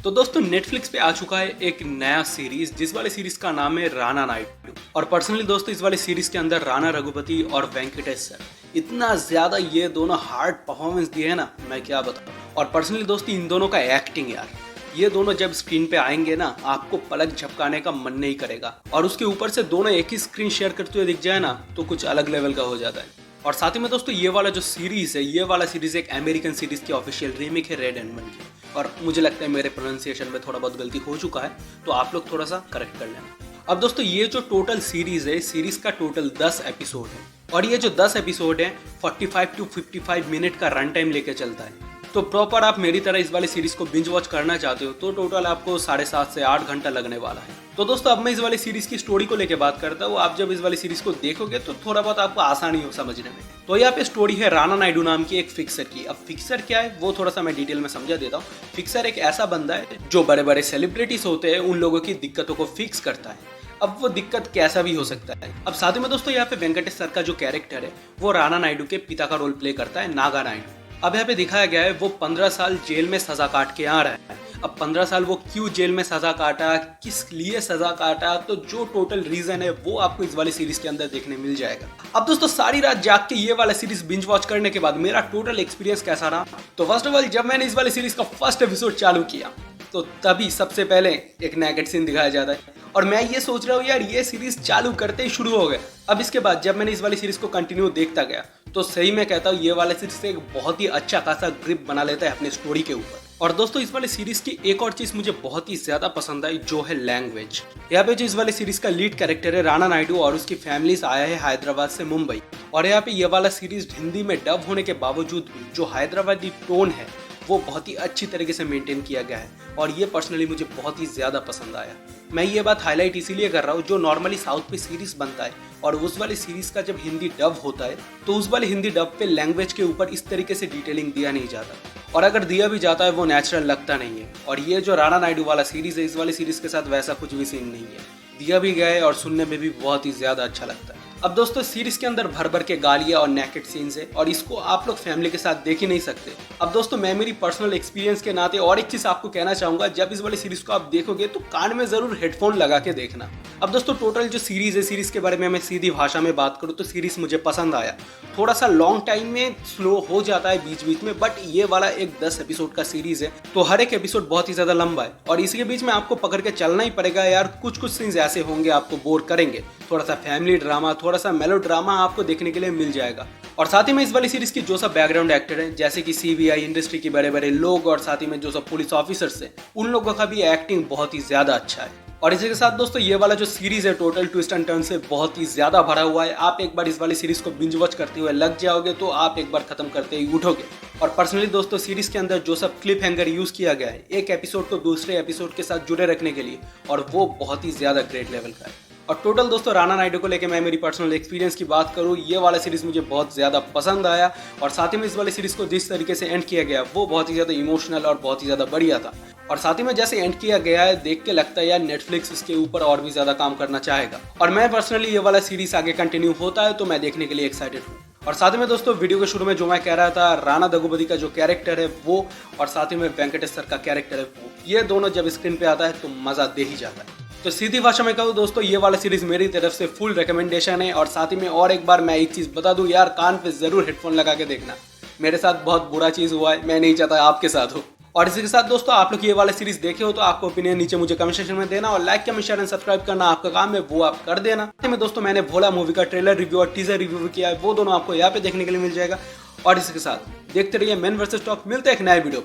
तो दोस्तों नेटफ्लिक्स पे आ चुका है एक नया सीरीज जिस वाले सीरीज का नाम है राणा नायडू। और पर्सनली दोस्तों इस वाले सीरीज के अंदर राणा रघुपति और वेंकटेश सर इतना ज्यादा ये दोनों हार्ड परफॉर्मेंस दिए हैं ना, मैं क्या बताऊं। और पर्सनली दोस्तों इन दोनों का एक्टिंग यार, ये दोनों जब स्क्रीन पे आएंगे ना आपको पलक झपकाने का मन नहीं करेगा। और उसके ऊपर से दोनों एक ही स्क्रीन शेयर करते हुए दिख जाए ना तो कुछ अलग लेवल का हो जाता है। और साथ ही में दोस्तों ये वाला जो सीरीज है, ये वाला सीरीज एक अमेरिकन सीरीज की ऑफिशियल रीमेक है रेड एंड वन की। और मुझे लगता है मेरे प्रोनाउंसिएशन में थोड़ा बहुत गलती हो चुका है, तो आप लोग थोड़ा सा करेक्ट कर लेना। अब दोस्तों ये जो टोटल सीरीज है, सीरीज का टोटल 10 एपिसोड है। और ये जो 10 एपिसोड है 45 to 55 मिनट का रन टाइम लेके चलता है। तो प्रॉपर आप मेरी तरह इस वाली सीरीज को बिंज वॉच करना चाहते हो तो टोटल आपको 7.5 से 8 घंटा लगने वाला है। तो दोस्तों अब मैं इस वाली सीरीज की स्टोरी को लेके बात करता हूँ। आप जब इस वाली सीरीज को देखोगे तो थोड़ा बहुत आपको आसानी हो समझने में। तो यहाँ पे स्टोरी है राणा नायडू नाम की एक फिक्सर की। अब फिक्सर क्या है वो थोड़ा सा मैं डिटेल में समझा देता हूँ। फिक्सर एक ऐसा बंदा है जो बड़े बड़े सेलिब्रिटीज होते हैं उन लोगों की दिक्कतों को फिक्स करता है। अब वो दिक्कत कैसा भी हो सकता है। अब साथ ही में दोस्तों यहाँ पे वेंकटेश सर का जो कैरेक्टर है वो राणा नायडू के पिता का रोल प्ले करता है, नागा नायडू। अब यहाँ पे दिखाया गया है वो 15 साल जेल में सजा काट के आ रहा है। अब 15 साल वो क्यों जेल में सजा काटा, किस लिए सजा काटा, तो जो टोटल रीजन है वो आपको इस वाली सीरीज के अंदर देखने मिल जाएगा। अब दोस्तों सारी रात जाग के ये वाला सीरीज बिंज वॉच करने के बाद मेरा टोटल एक्सपीरियंस कैसा रहा। तो फर्स्ट ऑफ ऑल जब मैंने इस वाली सीरीज का फर्स्ट एपिसोड चालू किया तो तभी सबसे पहले एक नेकेड सीन दिखाया जाता है। और मैं ये सोच रहा हूँ यार ये सीरीज चालू करते ही शुरू हो गया। अब इसके बाद जब मैंने इस वाली सीरीज को कंटिन्यू देखता गया तो सही में कहता हूँ ये वाला सीरीज एक बहुत ही अच्छा खासा ग्रिप बना लेता है अपने स्टोरी के ऊपर। और दोस्तों इस वाले सीरीज की एक और चीज मुझे बहुत ही ज्यादा पसंद आई जो है लैंग्वेज। यहाँ पे जो इस वाले सीरीज का लीड कैरेक्टर है राणा नायडू और उसकी फैमिली आया है हैदराबाद से मुंबई। और यहाँ पे ये वाला सीरीज हिंदी में डब होने के बावजूद भी जो हैदराबादी टोन है वो बहुत ही अच्छी तरीके से मेंटेन किया गया है। और ये पर्सनली मुझे बहुत ही ज़्यादा पसंद आया। मैं ये बात हाईलाइट इसीलिए कर रहा हूँ जो नॉर्मली साउथ पे सीरीज बनता है और उस वाली सीरीज का जब हिंदी डब होता है तो उस वाले हिंदी डब पे लैंग्वेज के ऊपर इस तरीके से डिटेलिंग दिया नहीं जाता। और अगर दिया भी जाता है वो नेचुरल लगता नहीं है। और ये जो राणा नायडू वाला सीरीज है इस वाली सीरीज के साथ वैसा कुछ भी सीन नहीं है, दिया भी गया है और सुनने में भी बहुत ही ज़्यादा अच्छा लगता है। अब दोस्तों सीरीज के अंदर भर भर के गालियां और नेकेड सीन्स है और इसको आप लोग फैमिली के साथ देख ही नहीं सकते। अब दोस्तों मैं मेरी पर्सनल एक्सपीरियंस के नाते और एक चीज आपको कहना चाहूंगा, जब इस वाली सीरीज को आप देखोगे तो कान में जरूर हेडफोन लगा के देखना। अब दोस्तों टोटल जो सीरीज है, सीरीज के बारे में मैं सीधी भाषा में बात करूँ तो सीरीज मुझे पसंद आया। थोड़ा सा लॉन्ग टाइम में स्लो हो जाता है बीच बीच में, बट ये वाला एक 10 एपिसोड का सीरीज है तो हर एक एपिसोड बहुत ही ज्यादा लंबा है और इसके बीच में आपको पकड़ के चलना ही पड़ेगा यार। कुछ कुछ सीन्स ऐसे होंगे आपको बोर करेंगे, थोड़ा सा फैमिली ड्रामा, थोड़ा सा मेलो ड्रामा आपको देखने के लिए मिल जाएगा। और साथ ही में इस वाली सीरीज की जो सब बैकग्राउंड एक्टर हैं जैसे कि सीबीआई इंडस्ट्री के बड़े बड़े लोग और साथ ही में जो सब पुलिस ऑफिसर्स हैं उन लोगों का भी एक्टिंग बहुत ही ज्यादा अच्छा है। और इसी के साथ दोस्तों ये वाला जो सीरीज है टोटल ट्विस्ट एंड टर्न से बहुत ही ज्यादा भरा हुआ है। आप एक बार इस वाली सीरीज को बिंज वॉच करते हुए लग जाओगे तो आप एक बार खत्म करते ही उठोगे। और पर्सनली दोस्तों सीरीज के अंदर जो सब क्लिप हैंगर यूज किया गया है एक एपिसोड को दूसरे एपिसोड के साथ जुड़े रखने के लिए, और वो बहुत ही ज्यादा ग्रेट लेवल का है। और टोटल दोस्तों राणा नायडू को लेके मैं मेरी पर्सनल एक्सपीरियंस की बात करूँ, ये वाला सीरीज मुझे बहुत ज़्यादा पसंद आया। और साथ ही में इस वाली सीरीज को जिस तरीके से एंड किया गया वो बहुत ही ज़्यादा इमोशनल और बहुत ही ज़्यादा बढ़िया था। और साथ ही में जैसे एंड किया गया है देख के लगता है यार नेटफ्लिक्स इसके ऊपर और भी ज़्यादा काम करना चाहेगा। और मैं पर्सनली ये वाला सीरीज आगे कंटिन्यू होता है तो मैं देखने के लिए एक्साइटेड हूँ। और साथ ही में दोस्तों वीडियो के शुरू में जो मैं कह रहा था राणा दगुपति का जो कैरेक्टर है वो और साथ ही में वेंकटेश सर का कैरेक्टर है वो, ये दोनों जब स्क्रीन पे आता है तो मज़ा दे ही जाता है। तो सीधी भाषा में कहूँ दोस्तों ये वाला सीरीज मेरी तरफ से फुल रिकमेंडेशन है। और साथ ही में और एक बार मैं एक चीज़ बता दूं यार, कान पे जरूर हेडफोन लगा के देखना। मेरे साथ बहुत बुरा चीज़ हुआ है, मैं नहीं चाहता आपके साथ हो। और इसी के साथ दोस्तों आप लोग ये वाला सीरीज देखे हो तो आपको ओपिनियन नीचे मुझे कमेंट सेक्शन में देना और like comment share and subscribe करना आपका काम है, वो आप कर देना। में दोस्तों मैंने भोला मूवी का ट्रेलर रिव्यू और टीजर रिव्यू किया है, वो दोनों आपको यहाँ पे देखने के लिए मिल जाएगा। और इसी के साथ देखते रहिए मैन वर्सेस टॉप। मिलते हैं एक नए वीडियो,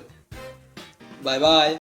बाय बाय।